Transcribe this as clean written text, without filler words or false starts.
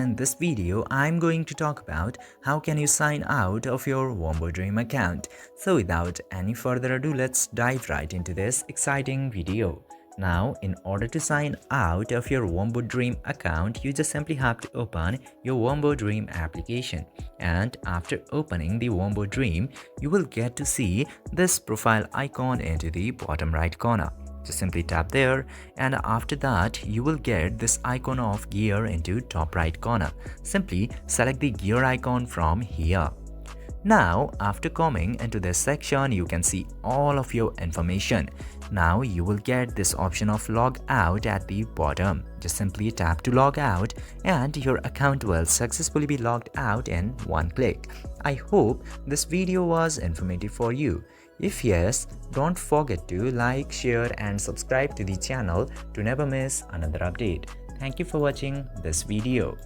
In this video, I'm going to talk about how can you sign out of your Wombo Dream account. So without any further ado, let's dive right into this exciting video. Now, in order to sign out of your Wombo Dream account, you just simply have to open your Wombo Dream application. And after opening the Wombo Dream, you will get to see this profile icon into the bottom right corner. Just simply tap there, and after that you will get this icon of gear into top right corner. Simply select the gear icon from here. Now after coming into this section, you can see all of your information. Now you will get this option of log out at the bottom. Just simply tap to log out and your account will successfully be logged out in one click. I hope this video was informative for you. If yes, don't forget to like, share and subscribe to the channel to never miss another update. Thank you for watching this video.